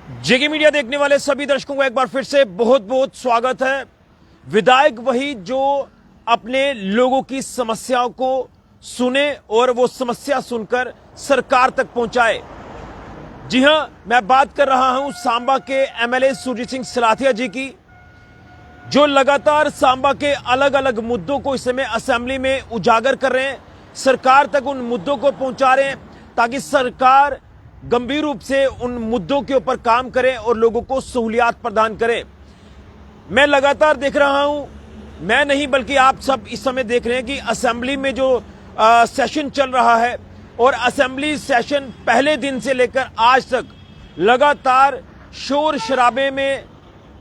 जेके media देखने वाले सभी दर्शकों को एक बार फिर से बहुत बहुत स्वागत है। विधायक वही जो अपने लोगों की समस्याओं को सुने और वो समस्या सुनकर सरकार तक पहुंचाए। जी हां, मैं बात कर रहा हूं सांबा के एमएलए सुरजीत सिंह सिलाथिया जी की, जो लगातार सांबा के अलग अलग मुद्दों को इस समय असेंबली में उजागर कर रहे हैं, सरकार तक उन मुद्दों को पहुंचा रहे हैं ताकि सरकार गंभीर रूप से उन मुद्दों के ऊपर काम करे और लोगों को सहूलियात प्रदान करे। मैं लगातार देख रहा हूं, मैं नहीं बल्कि आप सब इस समय देख रहे हैं कि असेंबली में जो सेशन चल रहा है और असेंबली सेशन पहले दिन से लेकर आज तक लगातार शोर शराबे में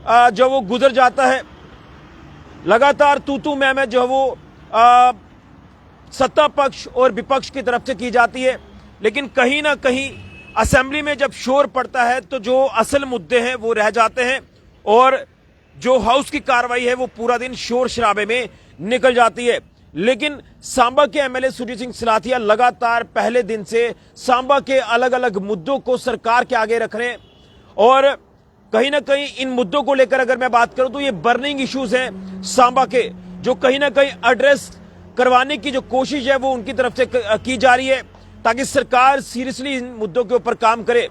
जो वो गुजर जाता है, लगातार तू मैं जो वो सत्ता पक्ष और विपक्ष की तरफ से की जाती है। लेकिन कहीं ना कहीं असेंबली में जब शोर पड़ता है तो जो असल मुद्दे हैं वो रह जाते हैं और जो हाउस की कार्रवाई है वो पूरा दिन शोर शराबे में निकल जाती है। लेकिन सांबा के एमएलए सुरजीत सिंह सिलाथिया लगातार पहले दिन से सांबा के अलग अलग मुद्दों को सरकार के आगे रख रहे हैं और कहीं ना कहीं इन मुद्दों को लेकर अगर मैं बात करूं तो ये बर्निंग इश्यूज हैं सांबा के, जो कहीं ना कहीं एड्रेस करवाने की जो कोशिश है वो उनकी तरफ से की जा रही है ताकि सरकार सीरियसली इन मुद्दों के ऊपर काम करे।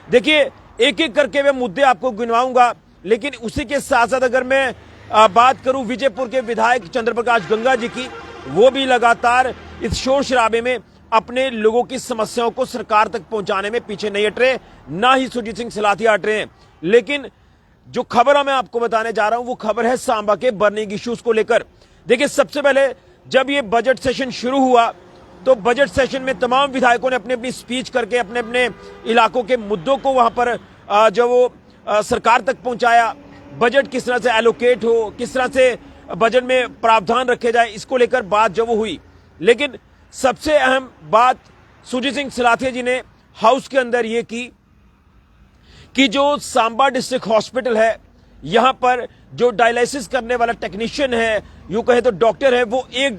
देखिए, एक एक करके मैं मुद्दे आपको गिनवाऊंगा, लेकिन उसी के साथ साथ अगर मैं बात करूं विजयपुर के विधायक चंद्रप्रकाश गंगा जी की, वो भी लगातार इस शोर शराबे में अपने लोगों की समस्याओं को सरकार तक पहुंचाने में पीछे नहीं हट रहे, ना ही सुरजीत सिंह सिलाथिया हट रहे हैं। लेकिन जो खबर मैं आपको बताने जा रहा हूं वो खबर है सांबा के बर्निंग इश्यूज को लेकर। देखिए, सबसे पहले जब ये बजट सेशन शुरू हुआ तो बजट सेशन में तमाम विधायकों ने अपनी अपनी स्पीच करके अपने अपने इलाकों के मुद्दों को वहां पर जो वो सरकार तक पहुंचाया। बजट किस तरह से एलोकेट हो, किस तरह से बजट में प्रावधान रखे जाए, इसको लेकर बात जो वो हुई। लेकिन सबसे अहम बात सुरजीत सिंह सिलाथिया जी ने हाउस के अंदर ये की कि जो सांबा डिस्ट्रिक्ट हॉस्पिटल है, यहां पर जो डायलिसिस करने वाला टेक्नीशियन है, यूं कहे तो डॉक्टर है, वो एक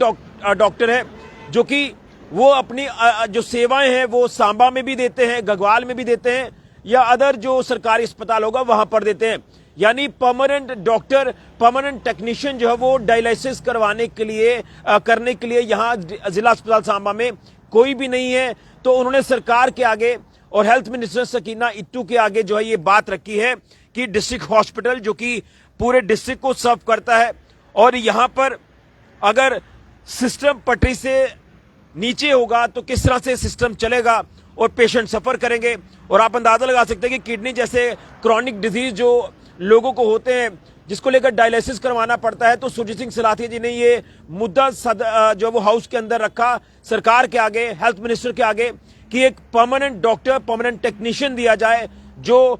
डॉक्टर है जो कि वो अपनी जो सेवाएं हैं वो सांबा में भी देते हैं, गगवाल में भी देते हैं या अदर जो सरकारी अस्पताल होगा वहां पर देते हैं। यानी परमानेंट डॉक्टर, परमानेंट टेक्नीशियन जो है वो डायलिसिस करवाने के लिए करने के लिए यहाँ जिला अस्पताल सांबा में कोई भी नहीं है। तो उन्होंने सरकार के आगे और हेल्थ मिनिस्टर सकीना इट्टू के आगे जो है ये बात रखी है कि डिस्ट्रिक्ट हॉस्पिटल जो कि पूरे डिस्ट्रिक्ट को सर्व करता है और यहां पर अगर सिस्टम पटरी से नीचे होगा तो किस तरह से सिस्टम चलेगा और पेशेंट सफर करेंगे। और आप अंदाजा लगा सकते हैं कि किडनी जैसे क्रॉनिक डिजीज जो लोगों को होते हैं, जिसको लेकर डायलिसिस करवाना पड़ता है, तो सुरजीत सिंह सिलाथिया जी ने ये मुद्दा जो वो हाउस के अंदर रखा सरकार के आगे, हेल्थ मिनिस्टर के आगे, कि एक परमानेंट डॉक्टर, परमानेंट टेक्नीशियन दिया जाए जो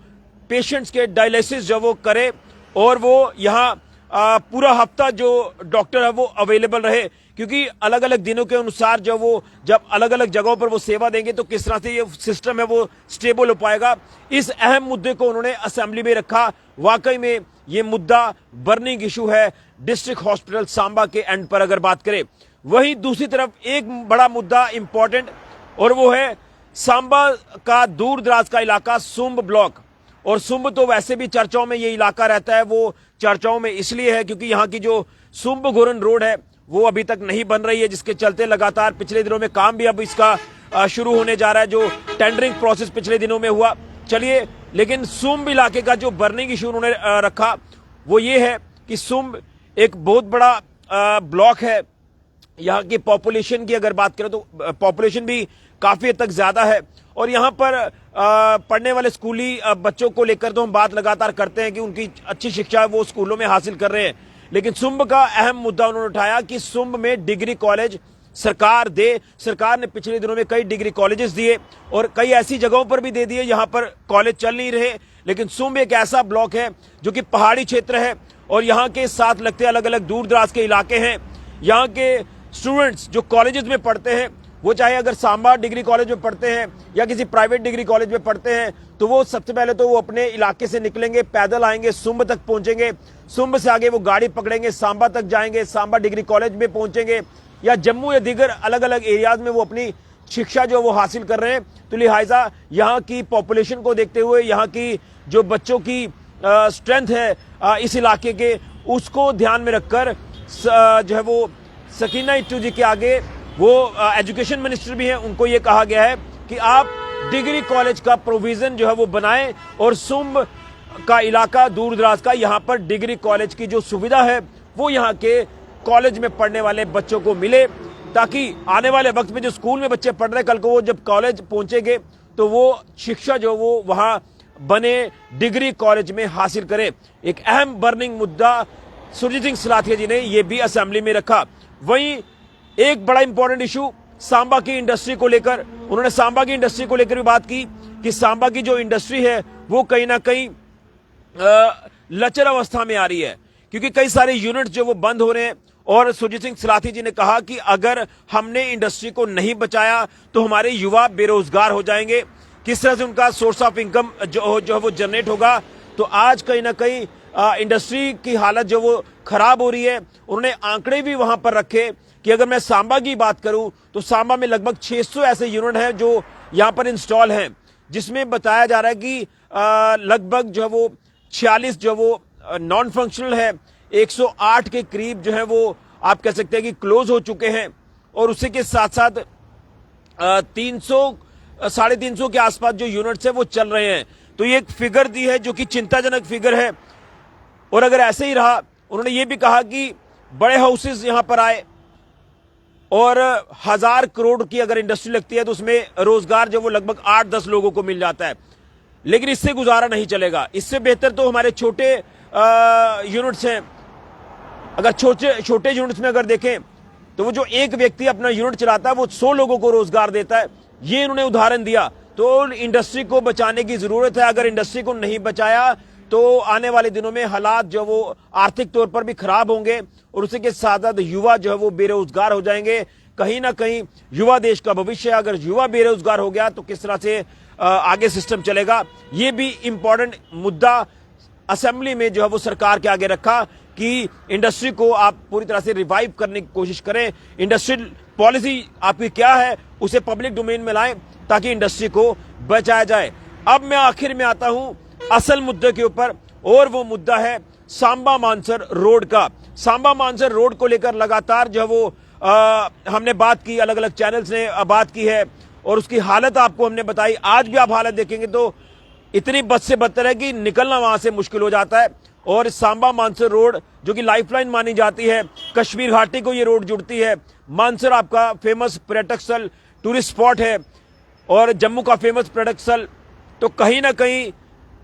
पेशेंट्स के डायलिसिस जो वो करे और वो यहाँ पूरा हफ्ता जो डॉक्टर है वो अवेलेबल रहे। क्योंकि अलग अलग दिनों के अनुसार जब अलग अलग जगहों पर वो सेवा देंगे तो किस तरह से ये सिस्टम है वो स्टेबल हो पाएगा। इस अहम मुद्दे को उन्होंने असेंबली में रखा। वाकई में ये मुद्दा बर्निंग इशू है डिस्ट्रिक्ट हॉस्पिटल सांबा के एंड पर अगर बात करें। वहीं दूसरी तरफ एक बड़ा मुद्दा इंपॉर्टेंट, और वो है सांबा का दूर दराज का इलाका सुंब ब्लॉक। और सुंब तो वैसे भी चर्चाओं में ये इलाका रहता है, वो चर्चाओं में इसलिए है क्योंकि यहाँ की जो सुंब घोरन रोड है वो अभी तक नहीं बन रही है, जिसके चलते लगातार पिछले दिनों में काम भी अब इसका शुरू होने जा रहा है, जो टेंडरिंग प्रोसेस पिछले दिनों में हुआ। चलिए, लेकिन सुंब इलाके का जो बर्निंग इशू उन्होंने रखा वो ये है कि सुंब एक बहुत बड़ा ब्लॉक है। यहाँ की पॉपुलेशन की अगर बात करें तो पॉपुलेशन भी काफी हद तक ज्यादा है और यहाँ पर पढ़ने वाले स्कूली बच्चों को लेकर तो हम बात लगातार करते हैं कि उनकी अच्छी शिक्षा वो स्कूलों में हासिल कर रहे हैं। लेकिन सुंब का अहम मुद्दा उन्होंने उठाया कि सुंब में डिग्री कॉलेज सरकार दे। सरकार ने पिछले दिनों में कई डिग्री कॉलेजेस दिए और कई ऐसी जगहों पर भी दे दिए जहां पर कॉलेज चल नहीं रहे। लेकिन सुंब एक ऐसा ब्लॉक है जो कि पहाड़ी क्षेत्र है और यहाँ के साथ लगते अलग अलग दूर दराज के इलाके हैं। यहाँ के स्टूडेंट्स जो कॉलेजेस में पढ़ते हैं, वो चाहे अगर सांबा डिग्री कॉलेज में पढ़ते हैं या किसी प्राइवेट डिग्री कॉलेज में पढ़ते हैं, तो वो सबसे पहले तो वो अपने इलाके से निकलेंगे, पैदल आएंगे, सुंब तक पहुंचेंगे, सुंब से आगे वो गाड़ी पकड़ेंगे, सांबा तक जाएंगे, सांबा डिग्री कॉलेज में पहुंचेंगे या जम्मू या दीगर अलग अलग एरियाज में वो अपनी शिक्षा जो वो हासिल कर रहे हैं। तो लिहाजा यहाँ की पॉपुलेशन को देखते हुए, यहाँ की जो बच्चों की स्ट्रेंथ है इस इलाके के, उसको ध्यान में रखकर जो है वो सकीना इट्टू जी के आगे, वो एजुकेशन मिनिस्टर भी हैं, उनको ये कहा गया है कि आप डिग्री कॉलेज का प्रोविजन जो है वो बनाएं और सुंब का इलाका, दूर दराज का, यहाँ पर डिग्री कॉलेज की जो सुविधा है वो यहाँ के कॉलेज में पढ़ने वाले बच्चों को मिले, ताकि आने वाले वक्त में जो स्कूल में बच्चे पढ़ रहे, कल को वो जब कॉलेज पहुंचेंगे तो वो शिक्षा जो वो वहां बने डिग्री कॉलेज में हासिल करें। एक अहम बर्निंग मुद्दा सुरजीत सिंह सलाथिया जी ने ये भी असेंबली में रखा। वहीं एक बड़ा इंपॉर्टेंट इशू सांबा की इंडस्ट्री को लेकर, उन्होंने सांबा की इंडस्ट्री को लेकर भी बात की कि सांबा की जो इंडस्ट्री है वो कहीं ना कहीं लचर अवस्था में आ रही है, क्योंकि कई सारे यूनिट जो वो बंद हो रहे हैं। और सुरजीत सिंह सलाथिया जी ने कहा कि अगर हमने इंडस्ट्री को नहीं बचाया तो हमारे युवा बेरोजगार हो जाएंगे, किस तरह से उनका सोर्स ऑफ इनकम जो है वो जनरेट होगा। तो आज कहीं ना कहीं इंडस्ट्री की हालत जो वो खराब हो रही है। उन्होंने आंकड़े भी वहां पर रखे कि अगर मैं सांबा की बात करूं तो सांबा में लगभग 600 ऐसे यूनिट हैं जो यहां पर इंस्टॉल हैं, जिसमें बताया जा रहा है कि लगभग जो है वो 46 जो वो नॉन फंक्शनल है, 108 के करीब जो है वो आप कह सकते हैं कि क्लोज हो चुके हैं, और उसी के साथ साथ 300-350 के आसपास जो यूनिट्स है वो चल रहे हैं। तो ये एक फिगर दी है जो कि चिंताजनक फिगर है। और अगर ऐसे ही रहा, उन्होंने ये भी कहा कि बड़े हाउसेस यहां पर आए और 1000 करोड़ की अगर इंडस्ट्री लगती है तो उसमें रोजगार जो वो लगभग 8-10 लोगों को मिल जाता है, लेकिन इससे गुजारा नहीं चलेगा। इससे बेहतर तो हमारे छोटे यूनिट्स हैं। अगर छोटे यूनिट्स में अगर देखें तो वो जो एक व्यक्ति अपना यूनिट चलाता है वो 100 लोगों को रोजगार देता है। ये इन्होंने उदाहरण दिया। तो इंडस्ट्री को बचाने की जरूरत है। अगर इंडस्ट्री को नहीं बचाया तो आने वाले दिनों में हालात जो वो आर्थिक तौर पर भी खराब होंगे, और उसी के साथ साथ युवा जो है वो बेरोजगार हो जाएंगे। कहीं ना कहीं युवा देश का भविष्य है। अगर युवा बेरोजगार हो गया तो किस तरह से आगे सिस्टम चलेगा। ये भी इंपॉर्टेंट मुद्दा असेंबली में जो है वो सरकार के आगे रखा कि इंडस्ट्री को आप पूरी तरह से रिवाइव करने की कोशिश करें। इंडस्ट्रियल पॉलिसी आपकी क्या है उसे पब्लिक डोमेन में लाएं ताकि इंडस्ट्री को बचाया जाए। अब मैं आखिर में आता हूं असल मुद्दे के ऊपर, और वो मुद्दा है सांबा मानसर रोड का। सांबा मानसर रोड को लेकर लगातार जो है वो हमने बात की, अलग अलग चैनल्स ने बात की है, और उसकी हालत आपको हमने बताई। आज भी आप हालत देखेंगे तो इतनी बद से बदतर है कि निकलना वहां से मुश्किल हो जाता है। और सांबा मानसर रोड जो कि लाइफलाइन मानी जाती है, कश्मीर घाटी को ये रोड जुड़ती है। मानसर आपका फेमस पर्यटक स्थल, टूरिस्ट स्पॉट है, और जम्मू का फेमस पर्यटक स्थल। तो कहीं ना कहीं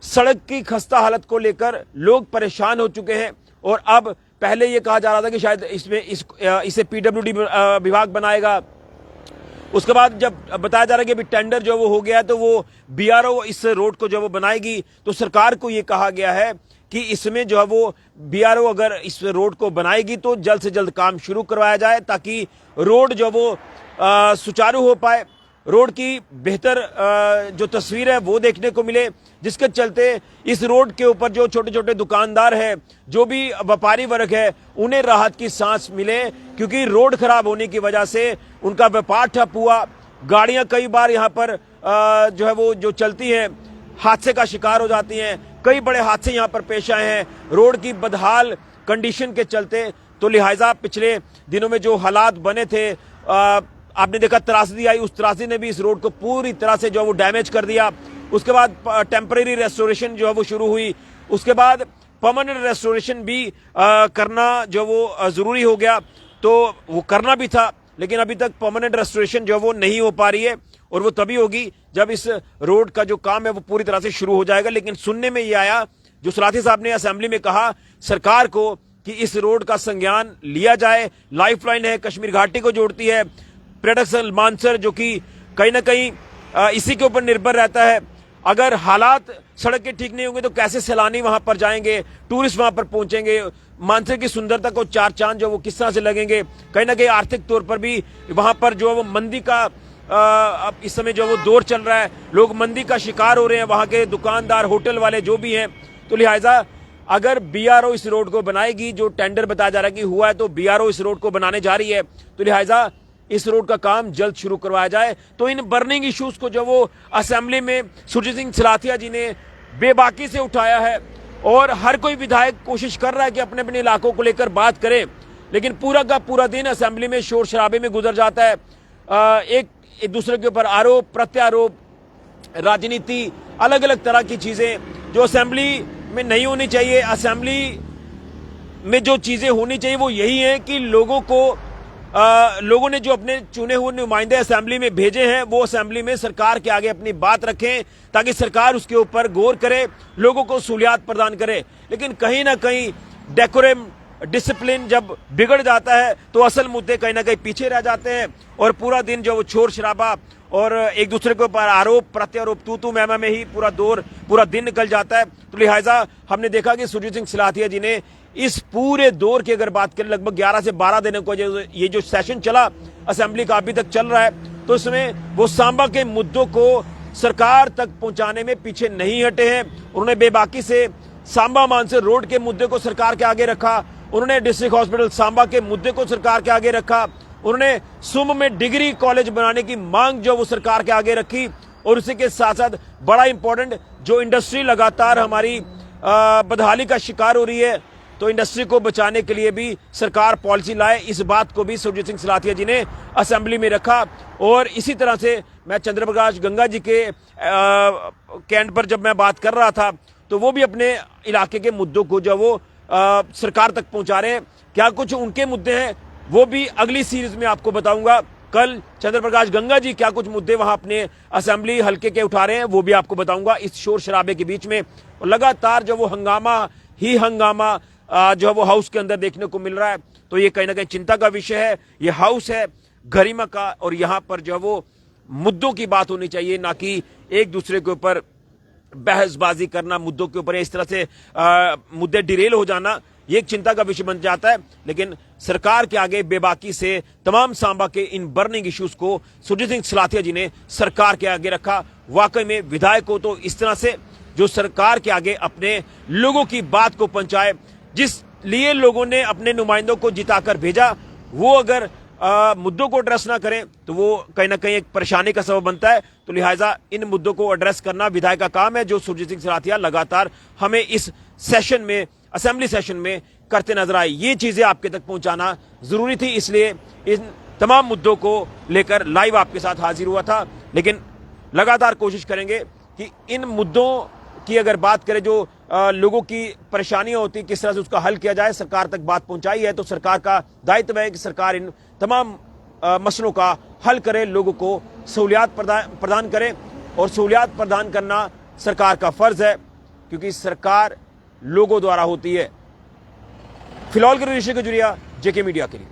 सड़क की खस्ता हालत को लेकर लोग परेशान हो चुके हैं। और अब पहले ये कहा जा रहा था कि शायद इसे पीडब्ल्यूडी विभाग बनाएगा। उसके बाद जब बताया जा रहा है कि अभी टेंडर जो वो हो गया है तो वो बीआरओ इस रोड को जो वो बनाएगी। तो सरकार को ये कहा गया है कि इसमें जो है वो बीआरओ अगर इस रोड को बनाएगी तो जल्द से जल्द काम शुरू करवाया जाए, ताकि रोड जो वो सुचारू हो पाए, रोड की बेहतर जो तस्वीर है वो देखने को मिले, जिसके चलते इस रोड के ऊपर जो छोटे छोटे दुकानदार हैं, जो भी व्यापारी वर्ग है, उन्हें राहत की सांस मिले। क्योंकि रोड खराब होने की वजह से उनका व्यापार ठप हुआ। गाड़ियां कई बार यहाँ पर जो है वो जो चलती हैं हादसे का शिकार हो जाती हैं। कई बड़े हादसे यहाँ पर पेश आए हैं रोड की बदहाल कंडीशन के चलते। तो लिहाजा पिछले दिनों में जो हालात बने थे, आपने देखा त्रासदी आई, उस त्रासदी ने भी इस रोड को पूरी तरह से जो है वो डैमेज कर दिया। उसके बाद टेम्परेरी रेस्टोरेशन जो है वो शुरू हुई। उसके बाद परमानेंट रेस्टोरेशन भी करना जो वो जरूरी हो गया, तो वो करना भी था, लेकिन अभी तक परमानेंट रेस्टोरेशन जो वो नहीं हो पा रही है, और वो तभी होगी जब इस रोड का जो काम है वो पूरी तरह से शुरू हो जाएगा। लेकिन सुनने में ये आया, जो सलाथिया साहब ने असेंबली में कहा सरकार को, कि इस रोड का संज्ञान लिया जाए। लाइफलाइन है, कश्मीर घाटी को जोड़ती है, पर्यटक स्थल मानसर जो कि कहीं ना कहीं इसी के ऊपर निर्भर रहता है। अगर हालात सड़क के ठीक नहीं होंगे तो कैसे सैलानी वहां पर जाएंगे, टूरिस्ट वहां पर पहुंचेंगे, मानसर की सुंदरता को चार चांद जो वो किस तरह से लगेंगे। कहीं ना कहीं आर्थिक तौर पर भी वहां पर जो वो मंदी का अब इस समय जो वो दौर चल रहा है, लोग मंदी का शिकार हो रहे हैं, वहां के दुकानदार, होटल वाले जो भी हैं। तो लिहाजा अगर बीआरओ इस रोड को बनाएगी, जो टेंडर बताया जा रहा है कि हुआ है, तो बीआरओ इस रोड को बनाने जा रही है, तो लिहाजा इस रोड का काम जल्द शुरू करवाया जाए। तो इन बर्निंग इश्यूज को जो वो असेंबली में सुरजीत सिंह सलाथिया जी ने बेबाकी से उठाया है, और हर कोई विधायक कोशिश कर रहा है कि अपने अपने इलाकों को लेकर बात करे, लेकिन पूरा का पूरा दिन असेंबली में शोर शराबे में गुजर जाता है। एक दूसरे के ऊपर आरोप प्रत्यारोप, राजनीति, अलग अलग तरह की चीजें जो असेंबली में नहीं होनी चाहिए। असेंबली में जो चीजें होनी चाहिए वो यही है कि लोगों ने जो अपने चुने हुए नुमाइंदे असेंबली में भेजे हैं वो असेंबली में सरकार के आगे अपनी बात रखें, ताकि सरकार उसके ऊपर गौर करे, लोगों को सहूलियात प्रदान करे। लेकिन कहीं ना कहीं डेकोरम, डिसिप्लिन जब बिगड़ जाता है तो असल मुद्दे कहीं ना कहीं पीछे रह जाते हैं, और पूरा दिन जो शोर शराबा और एक दूसरे के ऊपर आरोप प्रत्यारोप, तू मैमा में ही पूरा दिन निकल जाता है। तो लिहाजा हमने देखा कि सुरजीत सिंह सलाथिया जी ने इस पूरे दौर की अगर बात करें, लगभग 11 से 12 दिनों को ये जो सेशन चला असेंबली का अभी तक चल रहा है, तो इसमें वो सांबा के मुद्दों को सरकार तक पहुंचाने में पीछे नहीं हटे हैं। उन्होंने बेबाकी से सांबा मानसर रोड के मुद्दे को सरकार के आगे रखा, उन्होंने डिस्ट्रिक्ट हॉस्पिटल सांबा के मुद्दे को सरकार के आगे रखा, उन्होंने सुम में डिग्री कॉलेज बनाने की मांग जो वो सरकार के आगे रखी, और उसी के साथ साथ बड़ा इंपॉर्टेंट जो इंडस्ट्री लगातार हमारी बदहाली का शिकार हो रही है, तो इंडस्ट्री को बचाने के लिए भी सरकार पॉलिसी लाए, इस बात को भी सुरजीत सिंह सलाथिया जी ने असेंबली में रखा। और इसी तरह से मैं चंद्रप्रकाश गंगा जी के कैंट पर जब मैं बात कर रहा था, तो वो भी अपने इलाके के मुद्दों को जो वो सरकार तक पहुंचा रहे हैं। क्या कुछ उनके मुद्दे हैं वो भी अगली सीरीज में आपको बताऊंगा। कल चंद्रप्रकाश गंगा जी क्या कुछ मुद्दे वहां अपने असेंबली हल्के के उठा रहे हैं वो भी आपको बताऊंगा इस शोर शराबे के बीच में। और लगातार जो वो हंगामा जो है वो हाउस के अंदर देखने को मिल रहा है, तो ये कहीं ना कहीं चिंता का विषय है। ये हाउस है गरिमा का, और यहाँ पर जो है वो मुद्दों की बात होनी चाहिए, ना कि एक दूसरे के ऊपर बहसबाजी करना, मुद्दों के ऊपर इस तरह से मुद्दे डिरेल हो जाना, ये एक चिंता का विषय बन जाता है। लेकिन सरकार के आगे बेबाकी से तमाम सांबा के इन बर्निंग इश्यूज को सुरजीत सिंह सलाथिया जी ने सरकार के आगे रखा। वाकई में विधायक को तो इस तरह से जो सरकार के आगे अपने लोगों की बात को पहुंचाए, जिस लिए लोगों ने अपने नुमाइंदों को जिताकर भेजा, वो अगर मुद्दों को एड्रेस ना करें तो वो कहीं ना कहीं एक परेशानी का सबब बनता है। तो लिहाजा इन मुद्दों को एड्रेस करना विधायक का काम है, जो सुरजीत सिंह सलाथिया लगातार हमें इस सेशन में, असेंबली सेशन में करते नजर आए। ये चीजें आपके तक पहुंचाना जरूरी थी, इसलिए इन तमाम मुद्दों को लेकर लाइव आपके साथ हाजिर हुआ था। लेकिन लगातार कोशिश करेंगे कि इन मुद्दों की अगर बात करें, जो लोगों की परेशानियां होती किस तरह से उसका हल किया जाए, सरकार तक बात पहुंचाई है, तो सरकार का दायित्व है कि सरकार इन तमाम मसलों का हल करे, लोगों को सहूलियात प्रदान करे, और सहूलियात प्रदान करना सरकार का फर्ज है, क्योंकि सरकार लोगों द्वारा होती है। फिलहाल के ऋषि के जुरिया जेके मीडिया के लिए।